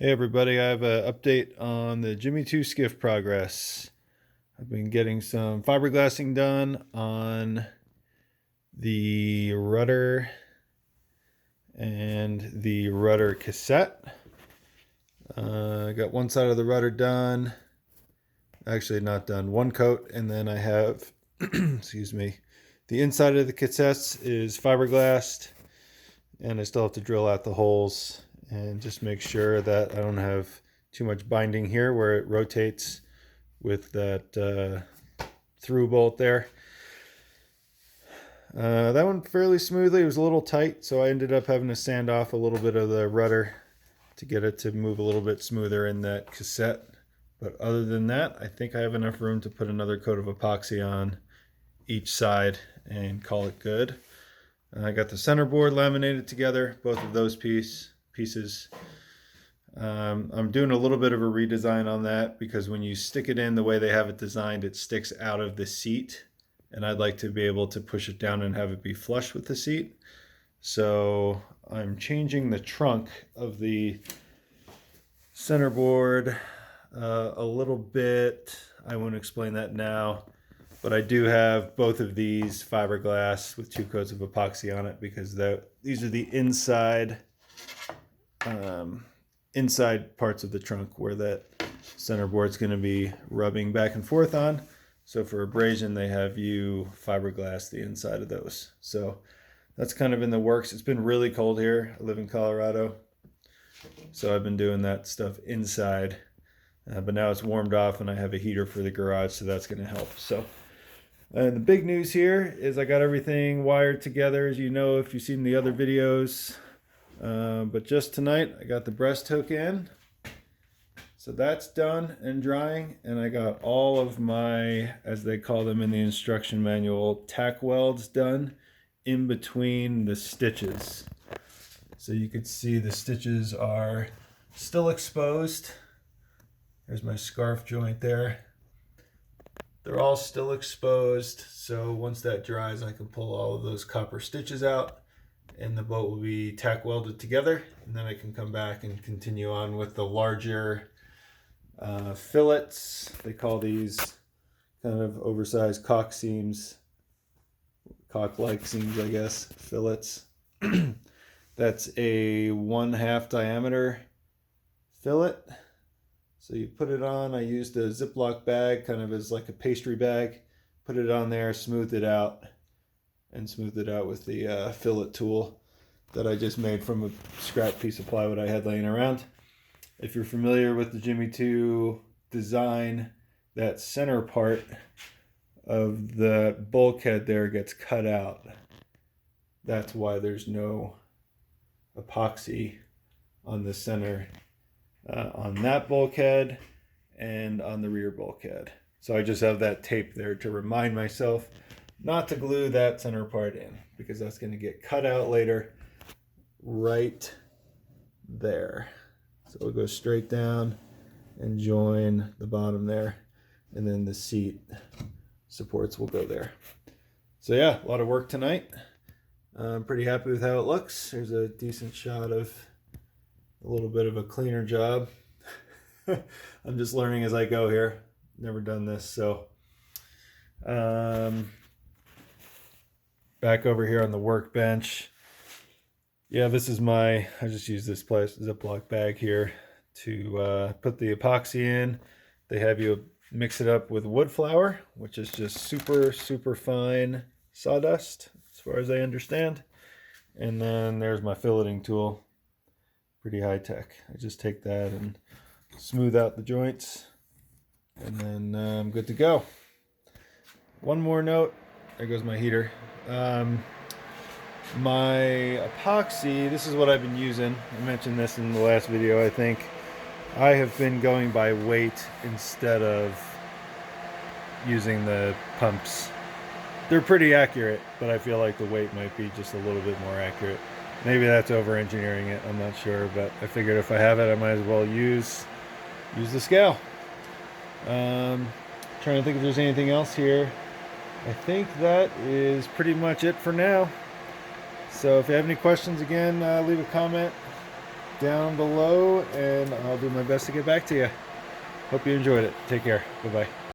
Hey everybody, I have an update on the Jimmy 2 Skiff progress. I've been getting some fiberglassing done on the rudder and the rudder cassette. I got one side of the rudder done. Actually, not done. One coat, and then I have, excuse me, the inside of the cassettes is fiberglassed, and I still have to drill out the holes and just make sure that I don't have too much binding here where it rotates with that through bolt there. That went fairly smoothly. It was a little tight, so I ended up having to sand off a little bit of the rudder to get it to move a little bit smoother in that cassette. But other than that, I think I have enough room to put another coat of epoxy on each side and call it good. I got the centerboard laminated together, both of those pieces. I'm doing a little bit of a redesign on that because when you stick it in the way they have it designed, it sticks out of the seat, and I'd like to be able to push it down and have it be flush with the seat. So I'm changing the trunk of the centerboard a little bit. I won't explain that now, but I do have both of these fiberglass with 2 coats of epoxy on it because these are the inside parts of the trunk where that centerboard's going to be rubbing back and forth on. So for abrasion, they have you fiberglass the inside of those. So that's kind of in the works. It's been really cold here. I live in Colorado, so I've been doing that stuff inside. But now it's warmed off and I have a heater for the garage, so that's going to help. So the big news here is I got everything wired together, as you know if you've seen the other videos. But just tonight I got the breast hook in. So that's done and drying, and I got all of my, as they call them in the instruction manual, tack welds done in between the stitches. So you can see the stitches are still exposed. There's my scarf joint there. They're all still exposed, so once that dries I can pull all of those copper stitches out and the boat will be tack welded together, and then I can come back and continue on with the larger fillets. They call these kind of oversized cock seams, cock-like seams I guess, fillets. That's a 1/2 diameter fillet. So you put it on. I used a Ziploc bag, kind of as like a pastry bag. Put it on there, smoothed it out, and smoothed it out with the fillet tool that I just made from a scrap piece of plywood I had laying around. If you're familiar with the Jimmy 2 design, that center part of the bulkhead there gets cut out. That's why there's no epoxy on the center, on that bulkhead and on the rear bulkhead. So I just have that tape there to remind myself not to glue that center part in, because that's going to get cut out later right there. So we'll go straight down and join the bottom there, and then the seat supports will go there. So yeah, a lot of work tonight. I'm pretty happy with how it looks. There's a decent shot of a little bit of a cleaner job. I'm just learning as I go here. Never done this, so back over here on the workbench. Yeah, this is I just use this Ziploc bag here to put the epoxy in. They have you mix it up with wood flour, which is just super fine sawdust as far as I understand. And then there's my filleting tool. Pretty high tech. I just take that and smooth out the joints, and then I'm good to go. One more note. There goes my heater. My epoxy, this is what I've been using. I mentioned this in the last video, I think. I have been going by weight instead of using the pumps. They're pretty accurate, but I feel like the weight might be just a little bit more accurate. Maybe that's over engineering it, I'm not sure, but I figured if I have it, I might as well use the scale. Trying to think if there's anything else here. I think that is pretty much it for now. So if you have any questions, again, leave a comment. down below, and I'll do my best to get back to you. Hope you enjoyed it. Take care. Bye-bye.